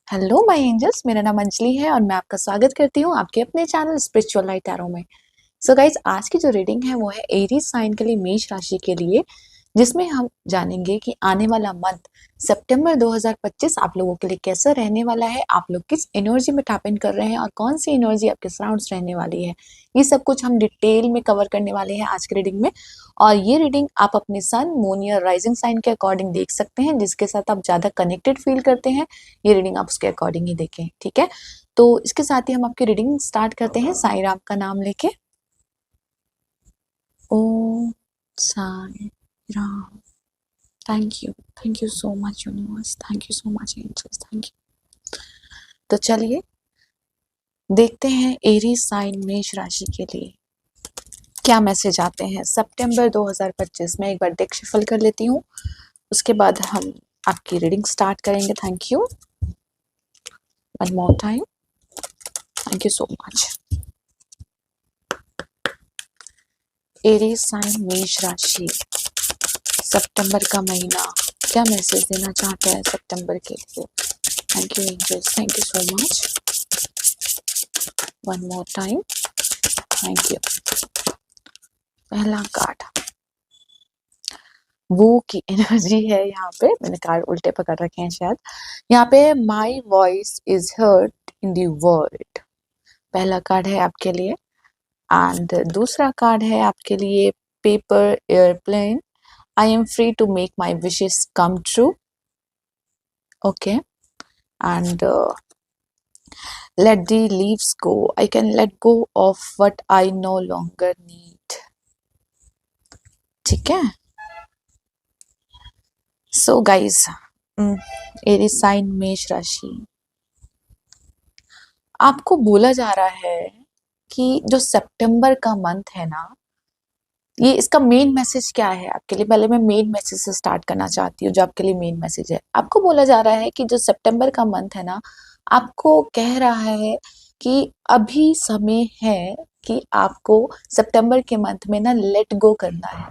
Hello my angels, मेरा नाम अंजलि है और मैं आपका स्वागत करती हूँ आपके अपने चैनल स्पिरिचुअल लाइट टैरो में। सो गाइज, आज की जो रीडिंग है वो है एरीज साइन के लिए, मेष राशि के लिए, जिसमें हम जानेंगे कि आने वाला मंथ सितंबर 2025 आप लोगों के लिए कैसा रहने वाला है, आप लोग किस एनर्जी में टैप इन कर रहे हैं और कौन सी एनर्जी आपके सराउंड्स रहने वाली है। ये सब कुछ हम डिटेल में कवर करने वाले हैं आज की रीडिंग में। और ये रीडिंग आप अपने सन, मून या राइजिंग साइन के अकॉर्डिंग देख सकते हैं, जिसके साथ आप ज़्यादा कनेक्टेड फील करते हैं ये रीडिंग आप उसके अकॉर्डिंग ही देखें, ठीक है। तो इसके साथ ही हम आपकी रीडिंग स्टार्ट करते हैं साईं राम का नाम लेके। Om Sai Ram. Thank you so much universe, thank you so much angels, thank you. तो चलिए देखते हैं एरीज साइन मेष राशि के लिए क्या मैसेज आते हैं सितंबर 2025 में। एक बार डेक शफल कर लेती हूँ, उसके बाद हम आपकी रीडिंग स्टार्ट करेंगे। Thank you one more time, thank you so much. Aries sign मेष राशि, सितंबर का महीना क्या मैसेज देना चाहते हैं सितंबर के लिए। Thank you angels, thank you so much. One more time, thank you. पहला कार्ड वो की एनर्जी है, यहाँ पे मैंने कार्ड उल्टे पकड़ रखे हैं शायद। यहाँ पे my voice is heard in the world, पहला कार्ड है आपके लिए। एंड दूसरा कार्ड है आपके लिए paper airplane, I am free to make my wishes come true. Okay. And let the leaves go. I can let go of what I no longer need. ठीक है। So guys, एरीज साइन मेष राशि, आपको बोला जा रहा है कि जो सितंबर का मंथ है ना, ये इसका मेन मैसेज क्या है आपके लिए। पहले मैं मेन मैसेज से स्टार्ट करना चाहती हूँ। जो आपके लिए मेन मैसेज है, आपको बोला जा रहा है कि जो सितंबर का मंथ है ना, आपको कह रहा है कि अभी समय है कि आपको सितंबर के मंथ में ना लेट गो करना है,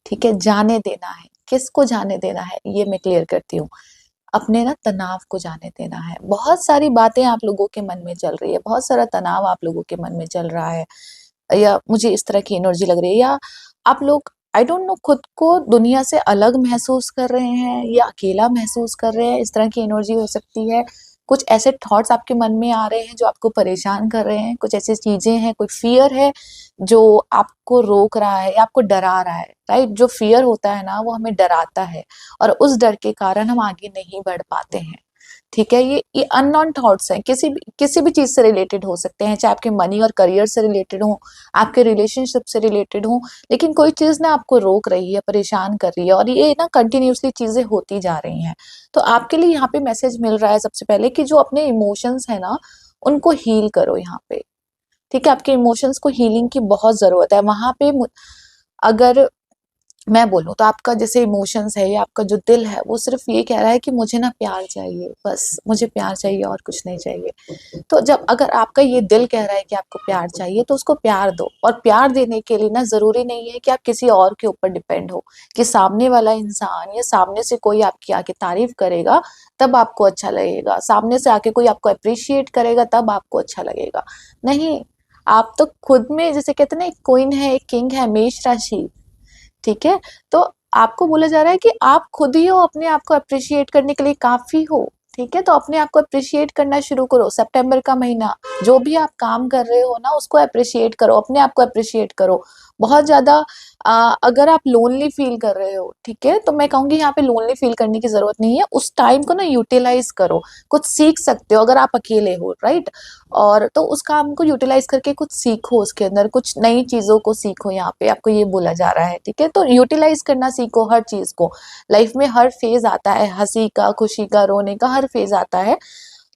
ठीक है, जाने देना है। किसको जाने देना है ये मैं क्लियर करती हूँ। अपने ना तनाव को जाने देना है। बहुत सारी बातें आप लोगों के मन में चल रही है, बहुत सारा तनाव आप लोगों के मन में चल रहा है, या मुझे इस तरह की एनर्जी लग रही है, या आप लोग आई डोंट नो खुद को दुनिया से अलग महसूस कर रहे हैं या अकेला महसूस कर रहे हैं। इस तरह की एनर्जी हो सकती है। कुछ ऐसे थॉट्स आपके मन में आ रहे हैं जो आपको परेशान कर रहे हैं। कुछ ऐसी चीजें हैं, कोई फियर है जो आपको रोक रहा है या आपको डरा रहा है, राइट। जो फियर होता है ना वो हमें डराता है और उस डर के कारण हम आगे नहीं बढ़ पाते हैं, ठीक है। ये अननोन थॉट्स हैं, किसी भी चीज से रिलेटेड हो सकते हैं, चाहे आपके मनी और करियर से रिलेटेड हो, आपके रिलेशनशिप से रिलेटेड हो। लेकिन कोई चीज ना आपको रोक रही है, परेशान कर रही है, और ये ना कंटिन्यूसली चीजें होती जा रही हैं। तो आपके लिए यहाँ पे मैसेज मिल रहा है सबसे पहले कि जो अपने इमोशंस है ना उनको हील करो यहाँ पे, ठीक है। आपके इमोशंस को हीलिंग की बहुत जरूरत है वहां पे। अगर मैं बोलूँ तो आपका जैसे इमोशंस है या आपका जो दिल है वो सिर्फ ये कह रहा है कि मुझे ना प्यार चाहिए, बस मुझे प्यार चाहिए और कुछ नहीं चाहिए। तो जब अगर आपका ये दिल कह रहा है कि आपको प्यार चाहिए तो उसको प्यार दो। और प्यार देने के लिए ना जरूरी नहीं है कि आप किसी और के ऊपर डिपेंड हो, कि सामने वाला इंसान या सामने से कोई आपकी आके तारीफ करेगा तब आपको अच्छा लगेगा, सामने से आके कोई आपको अप्रिशिएट करेगा तब आपको अच्छा लगेगा। नहीं, आप तो खुद में, जैसे कहते हैं ना, एक क्वीन है, एक किंग है, मेष राशि, ठीक है। तो आपको बोला जा रहा है कि आप खुद ही हो, अपने आप को अप्रिशिएट करने के लिए काफी हो, ठीक है। तो अपने आप को अप्रिशिएट करना शुरू करो। सितंबर का महीना जो भी आप काम कर रहे हो ना उसको अप्रिशिएट करो, अपने आप को अप्रिशिएट करो बहुत ज्यादा। अगर आप लोनली फील कर रहे हो, ठीक है, तो मैं कहूंगी यहाँ पे लोनली फील करने की जरूरत नहीं है। उस टाइम को ना यूटिलाइज करो, कुछ सीख सकते हो अगर आप अकेले हो, राइट। और तो उस काम को यूटिलाइज करके कुछ सीखो, उसके अंदर कुछ नई चीजों को सीखो, यहाँ पे आपको ये बोला जा रहा है, ठीक है। तो यूटिलाइज करना सीखो हर चीज को। लाइफ में हर फेज आता है, हंसी का, खुशी का, रोने का, हर फेज आता है।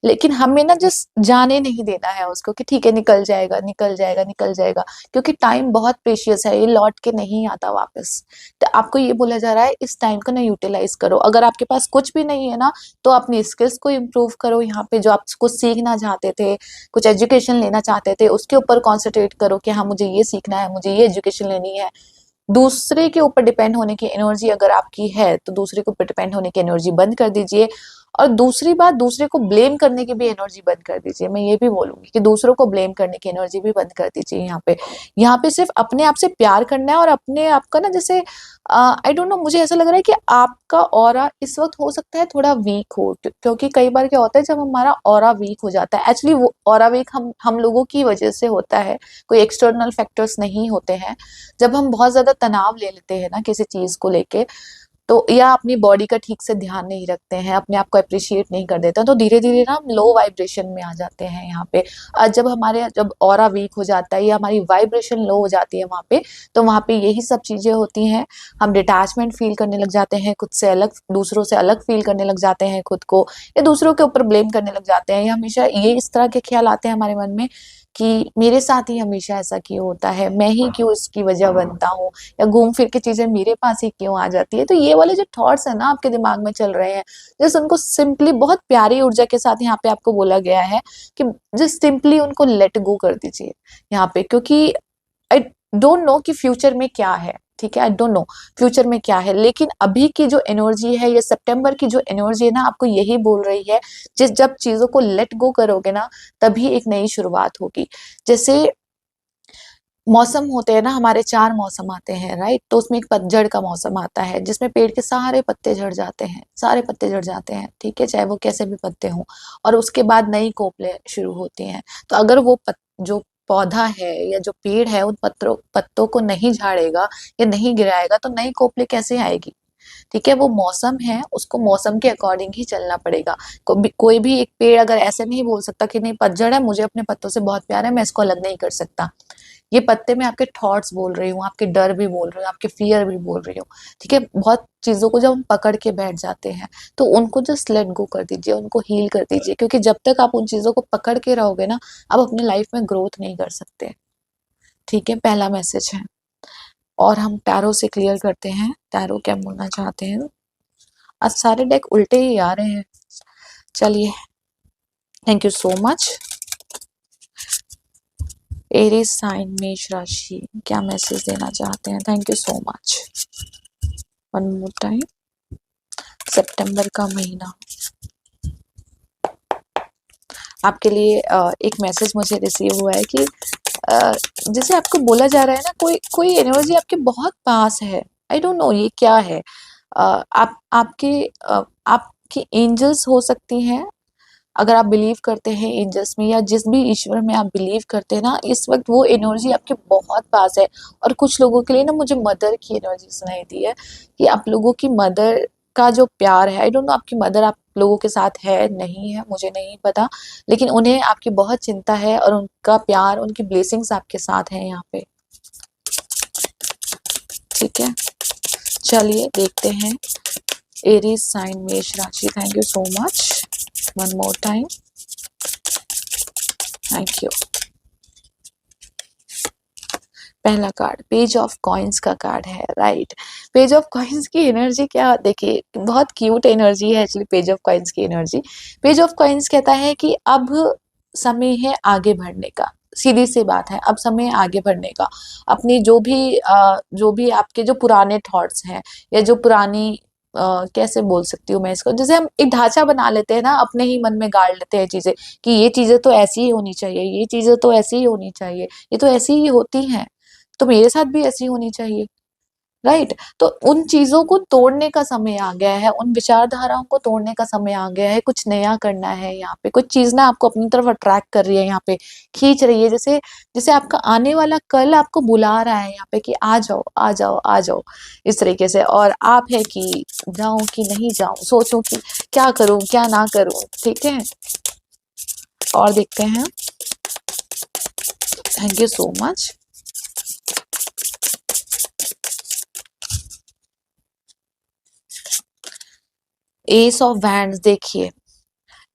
लेकिन हमें ना जस्ट जाने नहीं देना है उसको कि ठीक है निकल जाएगा, निकल जाएगा, निकल जाएगा, क्योंकि टाइम बहुत प्रेशियस है, ये लौट के नहीं आता वापस। तो आपको ये बोला जा रहा है इस टाइम को ना यूटिलाइज करो। अगर आपके पास कुछ भी नहीं है ना तो अपनी स्किल्स को इम्प्रूव करो। यहाँ पे जो आप कुछ सीखना चाहते थे, कुछ एजुकेशन लेना चाहते थे, उसके ऊपर कॉन्सेंट्रेट करो कि हाँ मुझे ये सीखना है, मुझे ये एजुकेशन लेनी है। दूसरे के ऊपर डिपेंड होने की एनर्जी अगर आपकी है तो दूसरे के ऊपर डिपेंड होने की एनर्जी बंद कर दीजिए। और दूसरी बात, दूसरे को ब्लेम करने की भी एनर्जी बंद कर दीजिए। मैं ये भी बोलूंगी कि दूसरों को ब्लेम करने की एनर्जी भी बंद कर दीजिए। यहाँ पे सिर्फ अपने आप से प्यार करना है और अपने आप का ना, जैसे आई डोंट नो, मुझे ऐसा लग रहा है कि आपका ऑरा इस वक्त हो सकता है थोड़ा वीक हो, क्योंकि कई बार क्या होता है जब हमारा ऑरा वीक हो जाता है, एक्चुअली वो ऑरा वीक हम लोगों की वजह से होता है, कोई एक्सटर्नल फैक्टर्स नहीं होते हैं। जब हम बहुत ज्यादा तनाव ले लेते हैं ना किसी चीज को लेके, तो या अपनी बॉडी का ठीक से ध्यान नहीं रखते हैं, अपने आप को अप्रिशिएट नहीं कर देते हैं, तो धीरे धीरे ना हम लो वाइब्रेशन में आ जाते हैं यहाँ पे। जब ऑरा वीक हो जाता है या हमारी वाइब्रेशन लो हो जाती है वहाँ पे, तो वहाँ पे यही सब चीजें होती हैं। हम डिटैचमेंट फील करने लग जाते हैं खुद से अलग, दूसरों से अलग फील करने लग जाते हैं खुद को, या दूसरों के ऊपर ब्लेम करने लग जाते हैं, या हमेशा ये इस तरह के ख्याल आते हैं हमारे मन में कि मेरे साथ ही हमेशा ऐसा क्यों होता है, मैं ही क्यों इसकी वजह बनता हूँ, या घूम फिर के चीजें मेरे पास ही क्यों आ जाती है। तो ये वाले जो थॉट्स है ना आपके दिमाग में चल रहे हैं, जस्ट उनको सिंपली, बहुत प्यारी ऊर्जा के साथ यहाँ पे आपको बोला गया है कि जस्ट सिंपली उनको लेट गो कर दीजिए यहाँ पे। क्योंकि आई डोंट नो कि फ्यूचर में क्या है, ठीक है, आई डोंट नो फ्यूचर में क्या है, लेकिन अभी की जो एनर्जी है, ये सितंबर की जो एनर्जी है ना, आपको यही बोल रही है, जब चीजों को लेट गो करोगे ना, तभी एक नई शुरुआत होगी। जैसे मौसम होते हैं ना, हमारे 4 मौसम आते हैं, राइट? तो उसमें एक पतझड़ का मौसम आता है जिसमें पेड़ के सारे पत्ते झड़ जाते हैं, सारे पत्ते झड़ जाते हैं, ठीक है, चाहे वो कैसे भी पत्ते हों। और उसके बाद नई कोपलें शुरू होती हैं। तो अगर वो जो पौधा है या जो पेड़ है उन पत्तों को नहीं झाड़ेगा या नहीं गिराएगा, तो नई कोपले कैसे आएगी? ठीक है, वो मौसम है, उसको मौसम के अकॉर्डिंग ही चलना पड़ेगा। कोई भी एक पेड़ अगर ऐसे नहीं बोल सकता कि नहीं, पतझड़ है, मुझे अपने पत्तों से बहुत प्यार है, मैं इसको अलग नहीं कर सकता। ये पत्ते में आपके थॉट्स बोल रही हूँ, आपके डर भी बोल रही हूँ, आपके फियर भी बोल रही हूँ। ठीक है, बहुत चीजों को जब हम पकड़ के बैठ जाते हैं, तो उनको जस्ट लेट गो कर दीजिए, उनको हील कर दीजिए, क्योंकि जब तक आप उन चीजों को पकड़ के रहोगे ना, आप अपने लाइफ में ग्रोथ नहीं कर सकते। ठीक है, पहला मैसेज है। और हम टैरो से क्लियर करते हैं, टैरो क्या बोलना चाहते हैं। आज सारे डेक उल्टे ही आ रहे हैं। चलिए, thank you so much. Aries sign, मेष राशि, क्या मैसेज देना चाहते हैं? Thank you so much. One more time. सितंबर का महीना आपके लिए एक मैसेज मुझे रिसीव हुआ है कि जैसे आपको बोला जा रहा है ना, कोई कोई एनर्जी आपके बहुत पास है। आई डोंट नो ये क्या है। आपके एंजल्स हो सकती हैं, अगर आप बिलीव करते हैं एंजल्स में या जिस भी ईश्वर में आप बिलीव करते हैं ना, इस वक्त वो एनर्जी आपके बहुत पास है। और कुछ लोगों के लिए ना, मुझे मदर की एनर्जी सुनाई दी है कि आप लोगों की मदर का जो प्यार है, आई डोंट नो आपकी मदर आप लोगों के साथ है नहीं है, मुझे नहीं पता, लेकिन उन्हें आपकी बहुत चिंता है और उनका प्यार, उनकी ब्लेसिंग्स आपके साथ है यहाँ पे। ठीक है, चलिए देखते हैं। एरीज साइन, मेष राशि, thank you so much. One more time, thank you. पहला कार्ड पेज ऑफ कॉइन्स का कार्ड है, राइट? पेज ऑफ कॉइन्स की एनर्जी क्या, देखिए बहुत क्यूट एनर्जी है एक्चुअली पेज ऑफ कॉइन्स की एनर्जी। पेज ऑफ कॉइन्स कहता है कि अब समय है आगे बढ़ने का। सीधी सी बात है, अब समय है आगे बढ़ने का। अपनी जो भी आपके जो पुराने थॉट्स हैं, या जो पुरानी कैसे बोल सकती हूँ मैं इसको, जैसे हम एक ढांचा बना लेते हैं ना, अपने ही मन में गाड़ लेते हैं चीजें कि ये चीजें तो ऐसी ही होनी चाहिए, ये चीजें तो ऐसी ही होनी चाहिए, ये तो ऐसी ही होती हैं, तो मेरे साथ भी ऐसी होनी चाहिए, राइट? तो उन चीजों को तोड़ने का समय आ गया है, उन विचारधाराओं को तोड़ने का समय आ गया है, कुछ नया करना है यहाँ पे। कुछ चीज ना आपको अपनी तरफ अट्रैक्ट कर रही है, यहाँ पे खींच रही है, जैसे जैसे आपका आने वाला कल आपको बुला रहा है यहाँ पे कि आ जाओ आ जाओ आ जाओ, इस तरीके से। और आप है कि जाऊं कि नहीं जाऊं, सोचूं कि क्या करूं क्या ना करूं। ठीक है, और देखते हैं। Thank you so much. S of wands, देखिए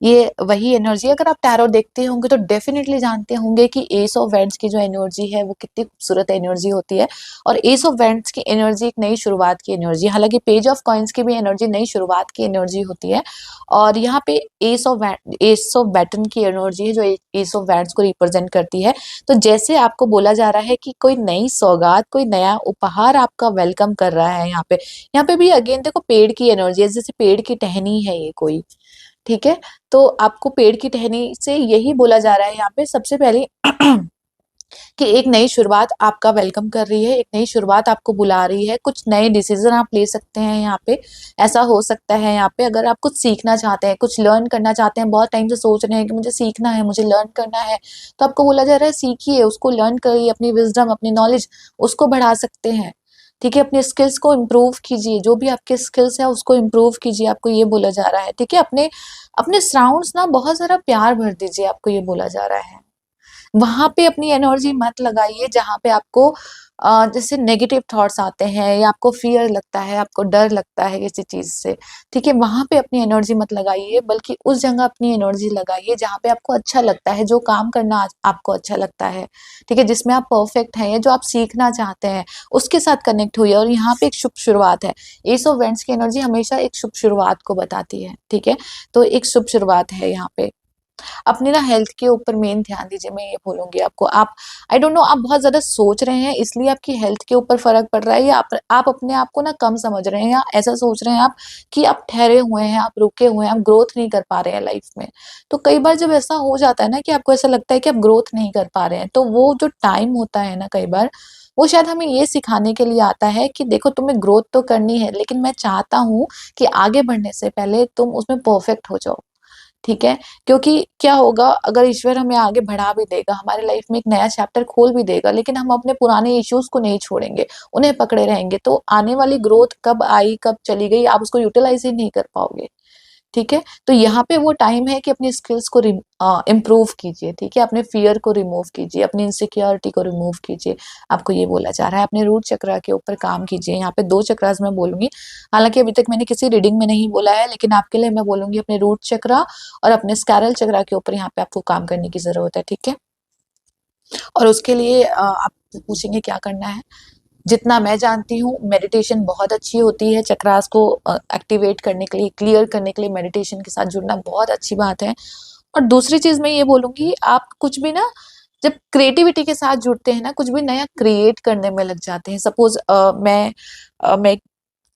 ये वही एनर्जी, अगर आप टैरो देखते होंगे तो डेफिनेटली जानते होंगे कि एस ऑफ वैंड्स की जो एनर्जी है वो कितनी खूबसूरत एनर्जी होती है। और एस ऑफ वैंड्स की एनर्जी एक नई शुरुआत की एनर्जी, हालांकि पेज ऑफ कॉइन्स की भी एनर्जी नई शुरुआत की एनर्जी होती है। और यहाँ पे एस ऑफ बैटन की एनर्जी है जो एस ऑफ वैंड्स को रिप्रेजेंट करती है। तो जैसे आपको बोला जा रहा है कि कोई नई सौगात, कोई नया उपहार आपका वेलकम कर रहा है यहाँ पे भी अगेन देखो पेड़ की एनर्जी है, जैसे पेड़ की टहनी है ये कोई, ठीक है। तो आपको पेड़ की टहनी से यही बोला जा रहा है यहाँ पे सबसे पहले कि एक नई शुरुआत आपका वेलकम कर रही है, एक नई शुरुआत आपको बुला रही है, कुछ नए डिसीजन आप ले सकते हैं यहाँ पे। ऐसा हो सकता है यहाँ पे अगर आप कुछ सीखना चाहते हैं, कुछ लर्न करना चाहते हैं, बहुत टाइम से सोच रहे हैं कि मुझे सीखना है, मुझे लर्न करना है, तो आपको बोला जा रहा है सीखिए, उसको लर्न करिए, अपनी विजडम, अपनी नॉलेज उसको बढ़ा सकते हैं, ठीक है। अपने स्किल्स को इम्प्रूव कीजिए, जो भी आपके स्किल्स है उसको इम्प्रूव कीजिए, आपको ये बोला जा रहा है, ठीक है। अपने अपने सराउंड्स ना बहुत सारा प्यार भर दीजिए, आपको ये बोला जा रहा है। वहां पे अपनी एनर्जी मत लगाइए जहां पे आपको जैसे नेगेटिव थॉट्स आते हैं या आपको फियर लगता है, आपको डर लगता है किसी चीज से, ठीक है। वहां पे अपनी एनर्जी मत लगाइए, बल्कि उस जगह अपनी एनर्जी लगाइए जहां पे आपको अच्छा लगता है, जो काम करना आपको अच्छा लगता है, ठीक है, जिसमें आप परफेक्ट हैं या जो आप सीखना चाहते हैं, उसके साथ कनेक्ट हुई। और यहाँ पे एक शुभ शुरुआत है, एस ऑफ वेंट्स की एनर्जी हमेशा एक शुभ शुरुआत को बताती है, ठीक है। तो एक शुभ शुरुआत है यहाँ पे। अपनी ना हेल्थ के ऊपर मेन ध्यान दीजिए, मैं ये बोलूंगी आपको। आप आई डोंट नो, आप बहुत ज्यादा सोच रहे हैं इसलिए आपकी हेल्थ के ऊपर फर्क पड़ रहा है, या आप अपने आप को ना कम समझ रहे हैं, या ऐसा सोच रहे हैं आप कि आप ठहरे हुए हैं, आप रुके हुए हैं, आप ग्रोथ नहीं कर पा रहे हैं लाइफ में। तो कई बार जब ऐसा हो जाता है ना कि आपको ऐसा लगता है कि आप ग्रोथ नहीं कर पा रहे हैं, तो वो जो टाइम होता है ना कई बार, वो शायद हमें ये सिखाने के लिए आता है कि देखो तुम्हें ग्रोथ तो करनी है, लेकिन मैं चाहता हूँ कि आगे बढ़ने से पहले तुम उसमें परफेक्ट हो जाओ, ठीक है। क्योंकि क्या होगा अगर ईश्वर हमें आगे बढ़ा भी देगा, हमारे लाइफ में एक नया चैप्टर खोल भी देगा, लेकिन हम अपने पुराने इश्यूज को नहीं छोड़ेंगे, उन्हें पकड़े रहेंगे, तो आने वाली ग्रोथ कब आई कब चली गई आप उसको यूटिलाइज ही नहीं कर पाओगे, ठीक है। तो यहाँ पे वो टाइम है कि अपनी स्किल्स को इम्प्रूव कीजिए, ठीक है। अपने फियर को रिमूव कीजिए, अपनी इनसिक्योरिटी को रिमूव कीजिए, आपको ये बोला जा रहा है। अपने रूट चक्रा के ऊपर काम कीजिए। यहाँ पे 2 चक्रास मैं बोलूंगी, हालांकि अभी तक मैंने किसी रीडिंग में नहीं बोला है, लेकिन आपके लिए मैं बोलूंगी अपने रूट चक्रा और अपने स्कैरल चक्रा के ऊपर यहाँ पे आपको काम करने की जरूरत है, ठीक है। और उसके लिए आप पूछेंगे क्या करना है। जितना मैं जानती हूँ मेडिटेशन बहुत अच्छी होती है, चक्रास को एक्टिवेट करने के लिए, क्लियर करने के लिए मेडिटेशन के साथ जुड़ना बहुत अच्छी बात है। और दूसरी चीज मैं ये बोलूंगी, आप कुछ भी ना जब क्रिएटिविटी के साथ जुड़ते हैं ना, कुछ भी नया क्रिएट करने में लग जाते हैं। सपोज मैं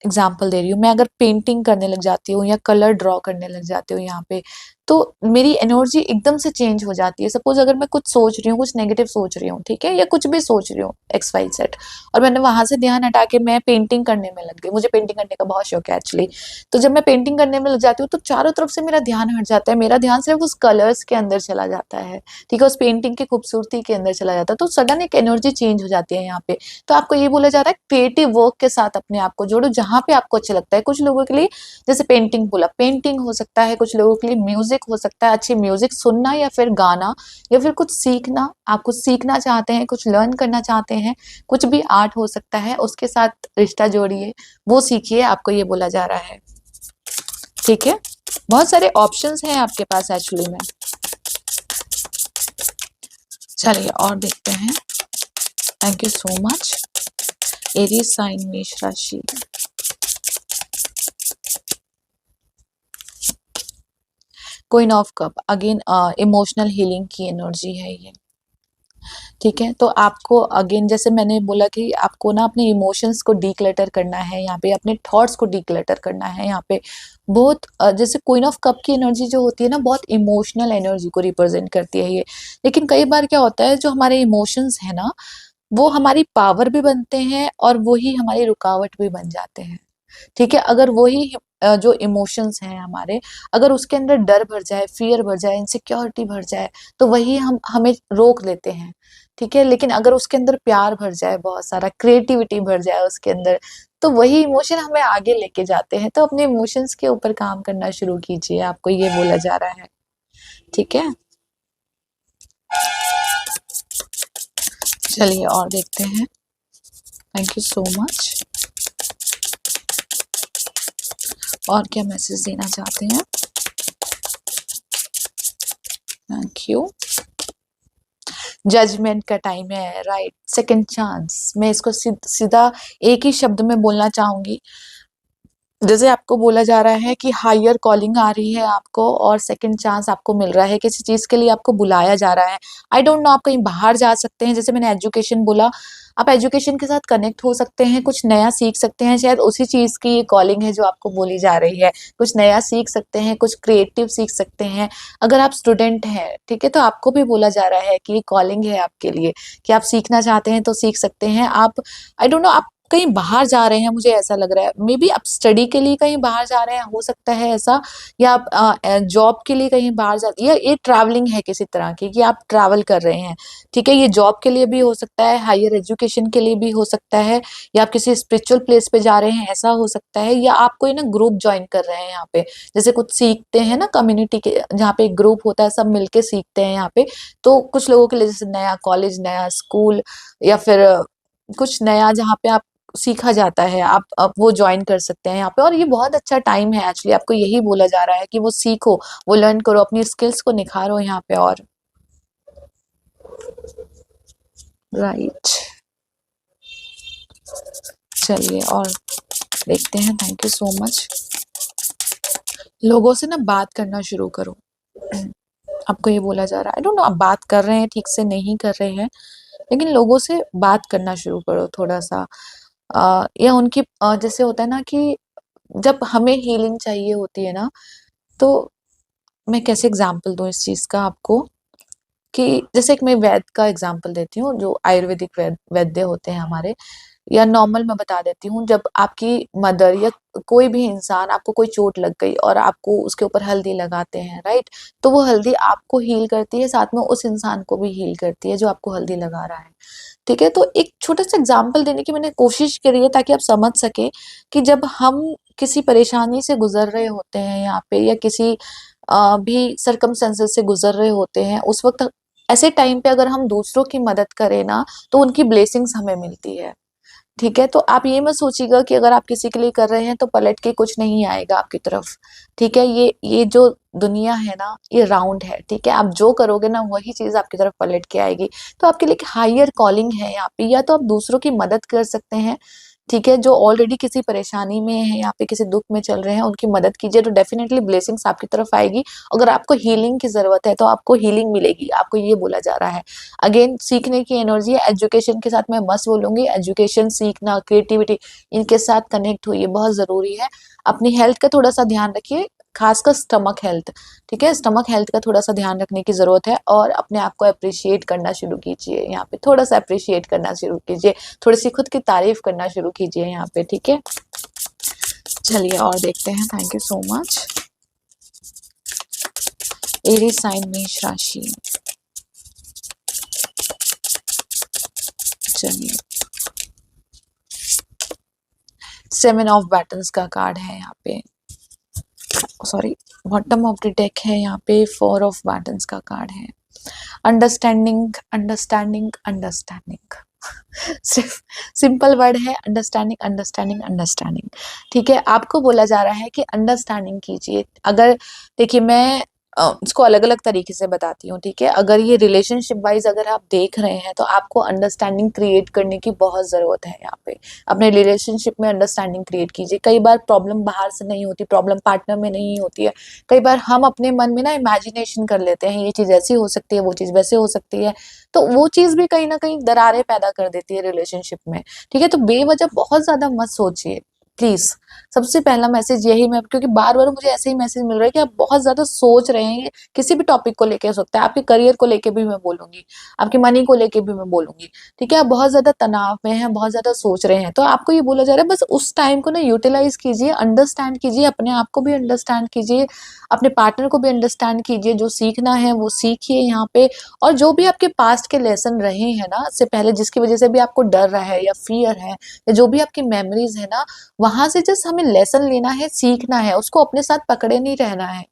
एग्जाम्पल दे रही हूँ, मैं अगर पेंटिंग करने लग जाती हूँ या कलर ड्रॉ करने लग जाती हूँ यहाँ पे, तो मेरी एनर्जी एकदम से चेंज हो जाती है। सपोज अगर मैं कुछ सोच रही हूँ, कुछ नेगेटिव सोच रही हूँ, ठीक है, या कुछ भी सोच रही हूँ एक्स वाई सेट, और मैंने वहां से ध्यान हटा के मैं पेंटिंग करने में लग गई। मुझे पेंटिंग करने का बहुत शौक है एक्चुअली। तो जब मैं पेंटिंग करने में लग जाती हूँ तो चारों तरफ से मेरा ध्यान हट जाता है, मेरा ध्यान सिर्फ उस कलर्स के अंदर चला जाता है, ठीक है, उस पेंटिंग की खूबसूरती के अंदर चला जाता है। तो सडन एक एनर्जी चेंज हो जाती है यहाँ पे। तो आपको ये बोला जा रहा है क्रिएटिव वर्क के साथ अपने आप को जोड़ो जहां पे आपको अच्छा लगता है। कुछ लोगों के लिए जैसे पेंटिंग बोला, पेंटिंग हो सकता है, कुछ लोगों के लिए म्यूजिक हो सकता है, अच्छी म्यूजिक सुनना या फिर गाना, या फिर कुछ सीखना। आप कुछ सीखना चाहते हैं, कुछ लर्न करना चाहते हैं, कुछ भी आर्ट हो सकता है, उसके साथ रिश्ता जोड़िए, वो सीखिए, आपको ये बोला जा रहा है, ठीक है। बहुत सारे ऑप्शंस हैं आपके पास एक्चुअली में। चलिए और देखते हैं। Thank you so much. Aries sign, मेष राशि। Queen of cup again emotional healing की एनर्जी है ये, ठीक है। तो आपको अगेन जैसे मैंने बोला कि आपको ना अपने इमोशंस को डीक्लटर करना है, यहाँ पे अपने थॉट्स को डीक्लटर करना है। यहाँ पे बहुत जैसे क्वीन ऑफ कप की एनर्जी जो होती है ना, बहुत इमोशनल एनर्जी को रिप्रेजेंट करती है ये। लेकिन कई बार क्या होता है, जो हमारे इमोशंस है ना, वो हमारी पावर भी बनते हैं और वो ही हमारी रुकावट भी बन जाते हैं, ठीक है। अगर वही जो इमोशंस हैं हमारे, अगर उसके अंदर डर भर जाए, फियर भर जाए, इनसिक्योरिटी भर जाए, तो वही हम हमें रोक लेते हैं, ठीक है। लेकिन अगर उसके अंदर प्यार भर जाए, बहुत सारा क्रिएटिविटी भर जाए उसके अंदर, तो वही इमोशन हमें आगे लेके जाते हैं। तो अपने इमोशंस के ऊपर काम करना शुरू कीजिए, आपको ये बोला जा रहा है, ठीक है। चलिए और देखते हैं। Thank you so much. और क्या मैसेज देना चाहते हैं। Thank you. जजमेंट का टाइम है, राइट, सेकंड चांस। मैं इसको सीधा एक ही शब्द में बोलना चाहूंगी। जैसे आपको बोला जा रहा है कि हायर कॉलिंग आ रही है आपको और सेकंड चांस आपको मिल रहा है, किसी चीज के लिए आपको बुलाया जा रहा है। आई डोंट नो, आप कहीं बाहर जा सकते हैं, जैसे मैंने एजुकेशन बोला, आप एजुकेशन के साथ कनेक्ट हो सकते हैं, कुछ नया सीख सकते हैं, शायद उसी चीज की ये कॉलिंग है जो आपको बोली जा रही है। कुछ नया सीख सकते हैं, कुछ क्रिएटिव सीख सकते हैं। अगर आप स्टूडेंट हैं, ठीक है, तो आपको भी बोला जा रहा है कि ये कॉलिंग है आपके लिए, कि आप सीखना चाहते हैं तो सीख सकते हैं आप। आई डोंट नो, आप कहीं बाहर जा रहे हैं, मुझे ऐसा लग रहा है, मे बी आप स्टडी के लिए कहीं बाहर जा रहे हैं, हो सकता है ऐसा, या आप जॉब के लिए कहीं बाहर जा, या ये ट्रैवलिंग है किसी तरह की, कि आप ट्रैवल कर रहे हैं, ठीक है। ये जॉब के लिए भी हो सकता है, हायर एजुकेशन के लिए भी हो सकता है, या आप किसी स्पिरिचुअल प्लेस पे जा रहे हैं, ऐसा हो सकता है, या आप कोई ना ग्रुप ज्वाइन कर रहे हैं यहाँ पे, जैसे कुछ सीखते हैं ना कम्युनिटी के, जहाँ पे एक ग्रुप होता है, सब मिलके सीखते हैं यहाँ पे। तो कुछ लोगों के लिए जैसे नया कॉलेज, नया स्कूल, या फिर कुछ नया जहाँ पे आप सीखा जाता है, आप वो ज्वाइन कर सकते हैं यहाँ पे। और ये बहुत अच्छा टाइम है एक्चुअली, आपको यही बोला जा रहा है कि वो सीखो, वो लर्न करो, अपनी स्किल्स को निखारो यहाँ पे। और राइट, चलिए और देखते हैं। Thank you so much. लोगों से ना बात करना शुरू करो, आपको ये बोला जा रहा है। आई डोंट नो, आप बात कर रहे हैं ठीक से, नहीं कर रहे हैं, लेकिन लोगों से बात करना शुरू करो थोड़ा सा। या उनकी जैसे होता है ना कि जब हमें हीलिंग चाहिए होती है ना, तो मैं कैसे एग्जांपल दूं इस चीज का आपको, कि जैसे एक मैं वैद्य का एग्जांपल देती हूँ, जो आयुर्वेदिक वैद्य होते हैं हमारे, या नॉर्मल मैं बता देती हूँ। जब आपकी मदर या कोई भी इंसान, आपको कोई चोट लग गई और आपको उसके ऊपर हल्दी लगाते हैं, राइट, तो वो हल्दी आपको हील करती है, साथ में उस इंसान को भी हील करती है जो आपको हल्दी लगा रहा है, ठीक है। तो एक छोटा सा एग्जाम्पल देने की मैंने कोशिश करी है, ताकि आप समझ सके कि जब हम किसी परेशानी से गुजर रहे होते हैं यहाँ पे, या किसी भी सरकमस्टेंसेस से गुजर रहे होते हैं, उस वक्त ऐसे टाइम पे अगर हम दूसरों की मदद करें ना, तो उनकी ब्लेसिंग्स हमें मिलती है, ठीक है। तो आप ये मत सोचिएगा कि अगर आप किसी के लिए कर रहे हैं तो पलट के कुछ नहीं आएगा आपकी तरफ, ठीक है। ये जो दुनिया है ना, ये राउंड है, ठीक है। आप जो करोगे ना, वही चीज आपकी तरफ पलट के आएगी। तो आपके लिए हायर कॉलिंग है यहाँ पे, या तो आप दूसरों की मदद कर सकते हैं, ठीक है, जो ऑलरेडी किसी परेशानी में है, यहाँ पे किसी दुख में चल रहे हैं, उनकी मदद कीजिए, तो डेफिनेटली ब्लेसिंग्स आपकी तरफ आएगी। अगर आपको हीलिंग की जरूरत है तो आपको हीलिंग मिलेगी, आपको ये बोला जा रहा है। अगेन, सीखने की एनर्जी है, एजुकेशन के साथ मैं मस्त बोलूंगी, एजुकेशन, सीखना, क्रिएटिविटी, इनके साथ कनेक्ट हुई, बहुत जरूरी है। अपनी हेल्थ का थोड़ा सा ध्यान रखिए, खासकर स्टमक हेल्थ, ठीक है। स्टमक हेल्थ का थोड़ा सा ध्यान रखने की जरूरत है, और अपने आप को अप्रिशिएट करना शुरू कीजिए, यहाँ पे थोड़ा सा अप्रिशिएट करना शुरू कीजिए, थोड़ी सी खुद की तारीफ करना शुरू कीजिए यहाँ पे, ठीक है। चलिए और देखते हैं। Thank you so much. Aries sign, मेष राशि। चलिए, 7 ऑफ बैटल्स का कार्ड है यहाँ पे, sorry, bottom of the deck है यहाँ पे, 4 ऑफ बैटल्स का कार्ड है। अंडरस्टैंडिंग, अंडरस्टैंडिंग, अंडरस्टैंडिंग, सिर्फ सिंपल वर्ड है, अंडरस्टैंडिंग, अंडरस्टैंडिंग, अंडरस्टैंडिंग, ठीक है। आपको बोला जा रहा है कि अंडरस्टैंडिंग कीजिए। अगर, देखिए, मैं इसको अलग अलग तरीके से बताती हूँ, ठीक है। अगर ये रिलेशनशिप वाइज अगर आप देख रहे हैं, तो आपको अंडरस्टैंडिंग क्रिएट करने की बहुत जरूरत है यहाँ पे। अपने रिलेशनशिप में अंडरस्टैंडिंग क्रिएट कीजिए। कई बार प्रॉब्लम बाहर से नहीं होती, प्रॉब्लम पार्टनर में नहीं होती है। कई बार हम अपने मन में ना इमेजिनेशन कर लेते हैं, ये चीज ऐसी हो सकती है, वो चीज वैसे हो सकती है, तो वो चीज भी कहीं ना कहीं दरारें पैदा कर देती है रिलेशनशिप में, ठीक है। तो बेवजह बहुत ज्यादा मत सोचिए प्लीज। सबसे पहला मैसेज यही, मैं, क्योंकि बार बार मुझे ऐसे ही मैसेज मिल रहा है कि आप बहुत ज्यादा सोच रहे हैं, किसी भी टॉपिक को लेके हो सकता है, आपके करियर को लेके भी मैं बोलूंगी, आपकी मनी को लेके भी मैं बोलूंगी, ठीक है। आप बहुत ज्यादा तनाव में हैं, बहुत ज्यादा सोच रहे हैं, तो आपको ये बोला जा रहा है बस उस टाइम को ना यूटिलाइज कीजिए, अंडरस्टैंड कीजिए, अपने आप को भी अंडरस्टैंड कीजिए, अपने पार्टनर को भी अंडरस्टैंड कीजिए, जो सीखना है वो सीखिए यहाँ पे। और जो भी आपके पास्ट के लेसन रहे हैं ना, इससे पहले, जिसकी वजह से भी आपको डर रहा है या फियर है, या जो भी आपकी मेमोरीज है ना, वहां से जस्ट हमें लेसन लेना है, सीखना है, उसको अपने साथ पकड़े नहीं रहना है,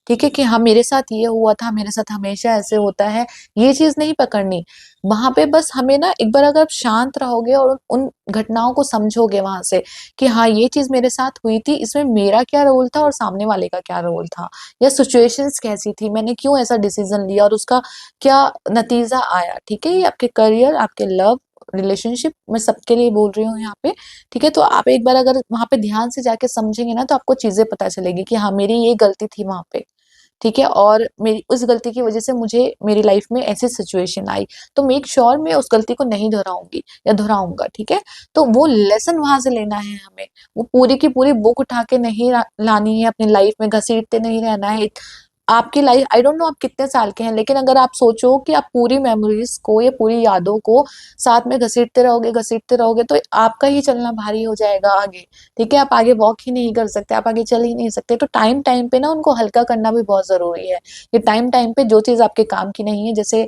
ठीक है, कि हाँ मेरे साथ ये हुआ था, मेरे साथ हमेशा ऐसे होता है, ये चीज नहीं पकड़नी। वहां पे बस हमें ना एक बार अगर आप शांत रहोगे और उन घटनाओं को समझोगे वहां से कि हाँ ये चीज मेरे साथ हुई थी, इसमें मेरा क्या रोल था और सामने वाले का क्या रोल था, या सिचुएशंस कैसी थी, मैंने क्यों ऐसा डिसीजन लिया और उसका क्या नतीजा आया। ठीक है, ये आपके करियर, आपके लव रिलेशनशिप, मैं सबके लिए बोल रही हूँ यहाँ पे। ठीक है, तो आप एक बार अगर वहां पे ध्यान से जाके समझेंगे ना, तो आपको चीजें पता चलेगी कि हाँ मेरी ये गलती थी वहां पे। ठीक है, और मेरी उस गलती की वजह से मुझे मेरी लाइफ में ऐसी सिचुएशन आई, तो मेक श्योर मैं उस गलती को नहीं दोहराऊंगी या दोहराऊंगा। ठीक है, तो वो लेसन वहां से लेना है हमें, वो पूरी की पूरी बुक उठा के नहीं लानी है अपनी लाइफ में, घसीटते नहीं रहना है। आपकी लाइफ, आई डोंट नो आप कितने साल के हैं, लेकिन अगर आप सोचो कि आप पूरी मेमोरीज को या पूरी यादों को साथ में घसीटते रहोगे तो आपका ही चलना भारी हो जाएगा आगे। ठीक है, आप आगे वॉक ही नहीं कर सकते, आप आगे चल ही नहीं सकते। तो टाइम टाइम पे ना उनको हल्का करना भी बहुत जरूरी है। ये टाइम टाइम पे जो चीज आपके काम की नहीं है, जैसे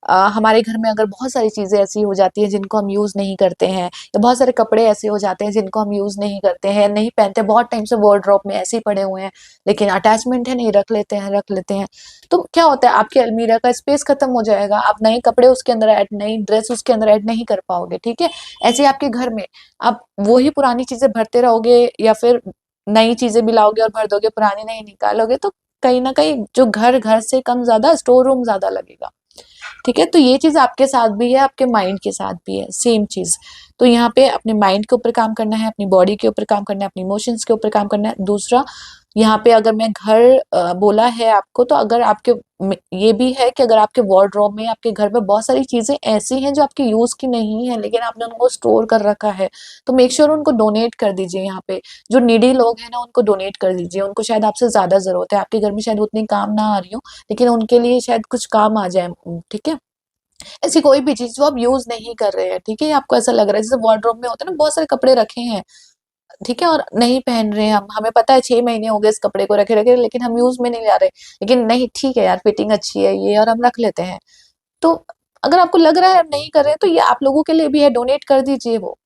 हमारे घर में अगर बहुत सारी चीजें ऐसी हो जाती है जिनको हम यूज नहीं करते हैं, या बहुत सारे कपड़े ऐसे हो जाते हैं जिनको हम यूज नहीं करते हैं, नहीं पहनते, बहुत टाइम से वार्डरोब में ऐसे ही पड़े हुए हैं, लेकिन अटैचमेंट है नहीं, रख लेते हैं। तो क्या होता है, आपके अलमीरा का स्पेस खत्म हो जाएगा, आप नए कपड़े उसके अंदर ऐड, नई ड्रेस उसके अंदर ऐड नहीं कर पाओगे। ठीक है, ऐसे आपके घर में आप वही पुरानी चीजें भरते रहोगे, या फिर नई चीजें भी लाओगे और भर दोगे, पुरानी नहीं निकालोगे, तो कहीं ना कहीं जो घर घर से कम ज्यादा स्टोर रूम ज्यादा लगेगा। ठीक है, तो ये चीज आपके साथ भी है, आपके माइंड के साथ भी है, सेम चीज। तो यहाँ पे अपने माइंड के ऊपर काम करना है, अपनी बॉडी के ऊपर काम करना है, अपनी इमोशंस के ऊपर काम करना है। दूसरा, यहाँ पे अगर मैं घर बोला है आपको, तो अगर आपके ये भी है कि अगर आपके वार्डरोब में, आपके घर में बहुत सारी चीजें ऐसी हैं जो आपकी यूज की नहीं है, लेकिन आपने उनको स्टोर कर रखा है, तो मेक श्योर उनको डोनेट कर दीजिए। यहाँ पे जो नीडी लोग हैं ना, उनको डोनेट कर दीजिए, उनको शायद आपसे ज्यादा जरूरत है, आपके घर में शायद उतनी काम ना आ रही हो, लेकिन उनके लिए शायद कुछ काम आ जाए। ठीक है, ऐसी कोई भी चीज जो आप यूज नहीं कर रहे हैं, ठीक है, आपको ऐसा लग रहा है, जैसे वार्डरोब में होता है ना, बहुत सारे कपड़े रखे हैं, ठीक है, और नहीं पहन रहे हैं हम, हमें पता है 6 महीने हो गए इस कपड़े को रखे रखे, लेकिन हम यूज में नहीं ला रहे, लेकिन नहीं ठीक है यार, फिटिंग अच्छी है ये, और हम रख लेते हैं। तो अगर आपको लग रहा है हम नहीं कर रहे हैं, तो ये आप लोगों के लिए भी है, डोनेट कर दीजिए वो।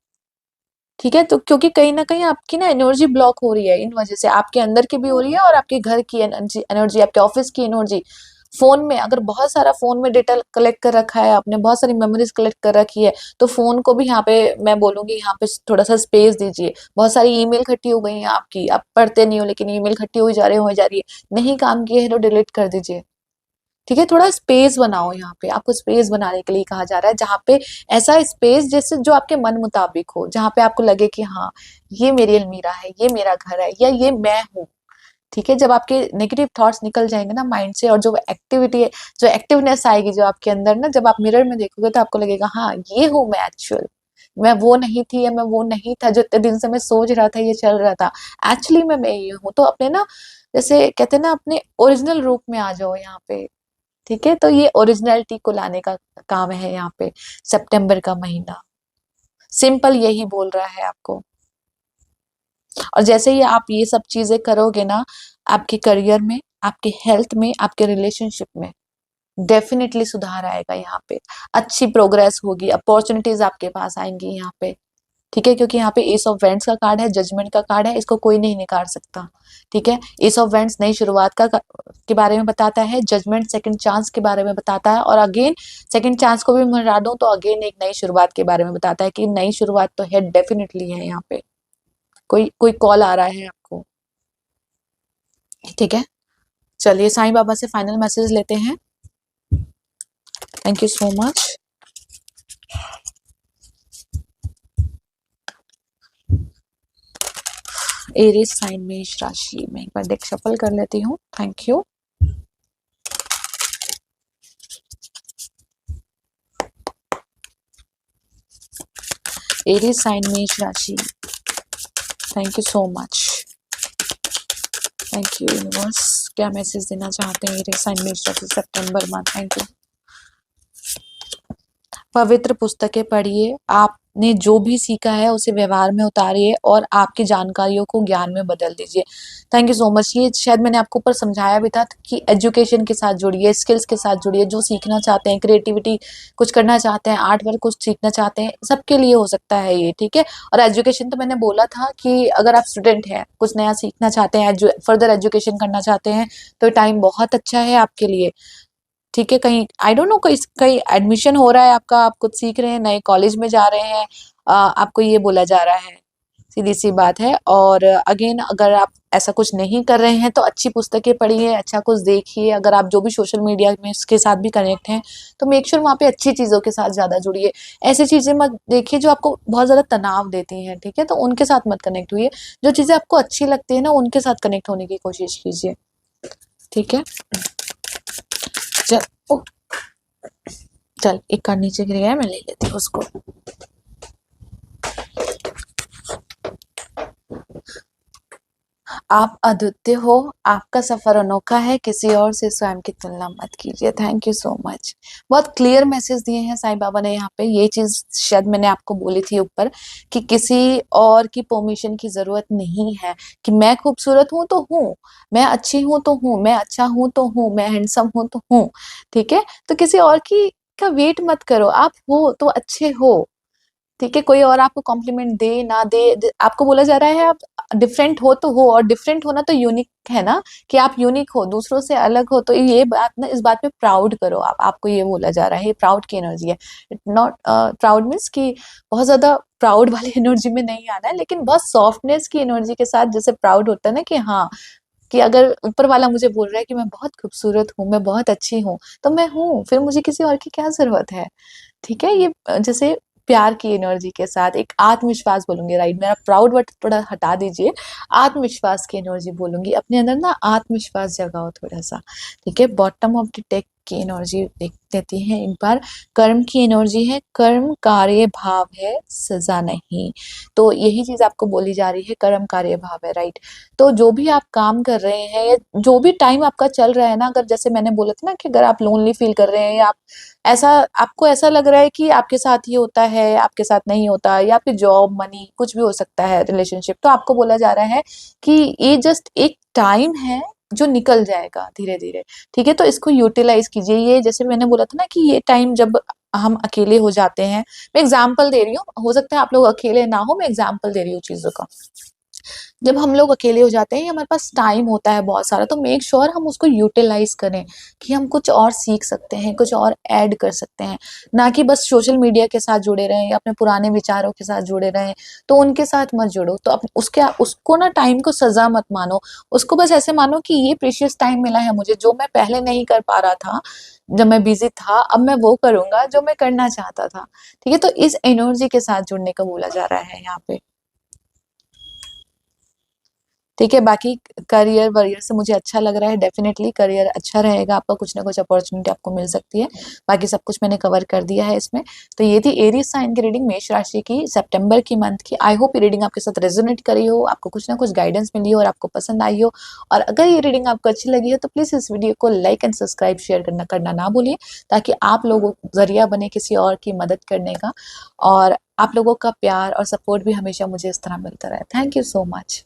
ठीक है, तो क्योंकि कहीं ना कहीं आपकी ना एनर्जी ब्लॉक हो रही है इन वजह से, आपके अंदर की भी हो रही है और आपके घर की एनर्जी, आपके ऑफिस की एनर्जी। फोन में अगर बहुत सारा, फोन में डेटा कलेक्ट कर रखा है आपने, बहुत सारी मेमोरीज कलेक्ट कर रखी है, तो फोन को भी यहाँ पे मैं बोलूंगी, यहाँ पे थोड़ा सा स्पेस दीजिए। बहुत सारी ईमेल इकट्ठी हो गई हैं आपकी, आप पढ़ते नहीं हो, लेकिन ईमेल इकट्ठी हो जा रही है, नहीं काम किए है तो डिलीट कर दीजिए। ठीक है, थोड़ा स्पेस बनाओ, यहाँ पे आपको स्पेस बनाने के लिए कहा जा रहा है, जहाँ पे ऐसा स्पेस जैसे जो आपके मन मुताबिक हो, जहाँ पे आपको लगे कि हाँ ये मेरी अलमीरा है, ये मेरा घर है, या ये मैं हूँ। ठीक है, जब आपके नेगेटिव थॉट्स निकल जाएंगे ना माइंड से, और जो एक्टिविटी है, जो एक्टिवनेस आएगी जो आपके अंदर ना, जब आप मिरर में देखोगे तो आपको लगेगा हाँ ये हूँ मैं एक्चुअल, मैं वो नहीं थी, या मैं वो नहीं था जो इतने दिन से मैं सोच रहा था, ये चल रहा था, एक्चुअली मैं ये हूँ। तो अपने ना, जैसे कहते हैं ना, अपने ओरिजिनल रूप में आ जाओ यहाँ पे। ठीक है, तो ये ओरिजिनलिटी को लाने का काम है यहाँ पे, सितंबर का महीना सिंपल यही बोल रहा है आपको। और जैसे ही आप ये सब चीजें करोगे ना, आपके करियर में, आपके हेल्थ में, आपके रिलेशनशिप में डेफिनेटली सुधार आएगा यहाँ पे, अच्छी प्रोग्रेस होगी, अपॉर्चुनिटीज आपके पास आएंगी यहाँ पे। ठीक है, क्योंकि यहाँ पे एस ऑफ वेंट्स का कार्ड है, जजमेंट का कार्ड है, इसको कोई नहीं निकाल सकता। ठीक है, एस ऑफ वेंट्स नई शुरुआत के बारे में बताता है, जजमेंट सेकंड चांस के बारे में बताता है, और अगेन सेकंड चांस को भी मैं हटा दूं तो अगेन एक नई शुरुआत के बारे में बताता है कि नई शुरुआत तो है, डेफिनेटली है यहाँ पे। कोई कोई कॉल आ रहा है आपको। ठीक है, चलिए साईं बाबा से फाइनल मैसेज लेते हैं। Thank you so much. Aries sign मेष राशि में एक बार डेक शफल कर लेती हूँ। Thank you. एरीज साइन मेष राशि, thank you so much. Thank you universe, क्या मैसेज देना चाहते हैं एरीज साइन मेष राशि सितंबर मंथ। Thank you. पवित्र पुस्तकें पढ़िए, आप ने जो भी सीखा है उसे व्यवहार में उतारिए और आपकी जानकारियों को ज्ञान में बदल दीजिए। Thank you so much. ये शायद मैंने आपको ऊपर समझाया भी था कि एजुकेशन के साथ जुड़िए, स्किल्स के साथ जुड़िए, जो सीखना चाहते हैं, क्रिएटिविटी कुछ करना चाहते हैं, आर्ट वर्क कुछ सीखना चाहते हैं, सबके लिए हो सकता है ये, ठीक है। और एजुकेशन तो मैंने बोला था कि अगर आप स्टूडेंट हैं, कुछ नया सीखना चाहते हैं, फर्दर एजुकेशन करना चाहते हैं, तो टाइम बहुत अच्छा है आपके लिए, ठीक है। कहीं आई डोंट नो कहीं एडमिशन हो रहा है आपका, आप कुछ सीख रहे हैं, नए कॉलेज में जा रहे हैं, आपको ये बोला जा रहा है, सीधी सी बात है। और अगेन अगर आप ऐसा कुछ नहीं कर रहे हैं तो अच्छी पुस्तकें पढ़िए, अच्छा कुछ देखिए। अगर आप जो भी सोशल मीडिया में इसके साथ भी कनेक्ट हैं तो मेक श्योर वहाँ पे अच्छी चीज़ों के साथ ज़्यादा जुड़िए। ऐसी चीज़ें मत देखिए जो आपको बहुत ज़्यादा तनाव देती हैं, ठीक है, तो उनके साथ मत कनेक्ट हुइए। जो चीज़ें आपको अच्छी लगती है ना, उनके साथ कनेक्ट होने की कोशिश कीजिए, ठीक है। चल ओ, चल एक कार्ड नीचे गिर गया है, मैं ले लेती हूँ उसको। आप अद्वितीय हो, आपका सफर अनोखा है, किसी और से स्वयं की तुलना मत कीजिए। Thank you so much. बहुत क्लियर मैसेज दिए हैं साईं बाबा ने यहाँ पे। ये चीज शायद मैंने आपको बोली थी ऊपर कि किसी और की परमिशन की जरूरत नहीं है, कि मैं खूबसूरत हूं तो हूँ, मैं अच्छी हूं तो हूँ, मैं अच्छा हूं तो हूँ, मैं हैंडसम हूं तो हूँ, ठीक है। तो किसी और की का वेट मत करो, आप हो तो अच्छे हो, ठीक है। कोई और आपको कॉम्प्लीमेंट दे ना दे, आपको बोला जा रहा है आप डिफरेंट हो तो हो, और डिफरेंट होना तो यूनिक है ना, कि आप यूनिक हो, दूसरों से अलग हो, तो ये बात ना, इस बात पे प्राउड करो आप, आपको ये बोला जा रहा है। ये प्राउड की एनर्जी है। नॉट प्राउड मीन्स कि बहुत ज्यादा प्राउड वाली एनर्जी में नहीं आना है, लेकिन बहुत सॉफ्टनेस की एनर्जी के साथ, जैसे प्राउड होता है ना कि हाँ, कि अगर ऊपर वाला मुझे बोल रहा है कि मैं बहुत खूबसूरत हूँ, मैं बहुत अच्छी हूँ, तो मैं हूँ, फिर मुझे किसी और की क्या जरूरत है, ठीक है। ये जैसे प्यार की एनर्जी के साथ एक आत्मविश्वास बोलूंगी, राइट, मेरा प्राउड वर्ड थोड़ा हटा दीजिए, आत्मविश्वास की एनर्जी बोलूंगी। अपने अंदर ना आत्मविश्वास जगाओ थोड़ा सा, ठीक है। बॉटम ऑफ द टेक की एनर्जी देख देती है एक बार। कर्म की एनर्जी है, कर्म कार्य भाव है, सजा नहीं। तो यही चीज आपको बोली जा रही है, कर्म कार्य भाव है, राइट। तो जो भी आप काम कर रहे हैं या जो भी टाइम आपका चल रहा है ना, अगर जैसे मैंने बोला था ना कि अगर आप लोनली फील कर रहे हैं, या आप ऐसा, आपको ऐसा लग रहा है कि आपके साथ ये होता है, आपके साथ नहीं होता, या आपकी जॉब, मनी, कुछ भी हो सकता है, रिलेशनशिप, तो आपको बोला जा रहा है कि ये जस्ट एक टाइम है जो निकल जाएगा धीरे धीरे, ठीक है। तो इसको यूटिलाइज कीजिए। ये जैसे मैंने बोला था ना कि ये टाइम जब हम अकेले हो जाते हैं, मैं एग्जाम्पल दे रही हूँ, हो सकता है आप लोग अकेले ना हो, मैं एग्जाम्पल दे रही हूँ चीजों का। जब हम लोग अकेले हो जाते हैं, हमारे पास टाइम होता है बहुत सारा, तो मेक श्योर हम उसको यूटिलाइज करें, कि हम कुछ और सीख सकते हैं, कुछ और ऐड कर सकते हैं, ना कि बस सोशल मीडिया के साथ जुड़े रहें या अपने पुराने विचारों के साथ जुड़े रहें। तो उनके साथ मत जुड़ो, तो उसके उसको ना टाइम को सजा मत मानो, उसको बस ऐसे मानो कि ये प्रीशियस टाइम मिला है मुझे, जो मैं पहले नहीं कर पा रहा था, जब मैं बिजी था, अब मैं वो करूंगा जो मैं करना चाहता था, ठीक है। तो इस एनर्जी के साथ जुड़ने का बोला जा रहा है यहाँ पे, ठीक है। बाकी करियर वरियर से मुझे अच्छा लग रहा है, डेफिनेटली करियर अच्छा रहेगा आपका, कुछ ना कुछ अपॉर्चुनिटी आपको मिल सकती है। बाकी सब कुछ मैंने कवर कर दिया है इसमें। तो ये थी एरीज साइन की रीडिंग, मेष राशि की, सितंबर की मंथ की। आई होप ये रीडिंग आपके साथ रेजोनेट करी हो, आपको कुछ ना कुछ गाइडेंस मिली हो और आपको पसंद आई हो। और अगर ये रीडिंग आपको अच्छी लगी है तो प्लीज इस वीडियो को लाइक एंड सब्सक्राइब शेयर करना ना भूलिए, ताकि आप लोगों को जरिया बने किसी और की मदद करने का। और आप लोगों का प्यार और सपोर्ट भी हमेशा मुझे इस तरह मिलता रहे। Thank you so much.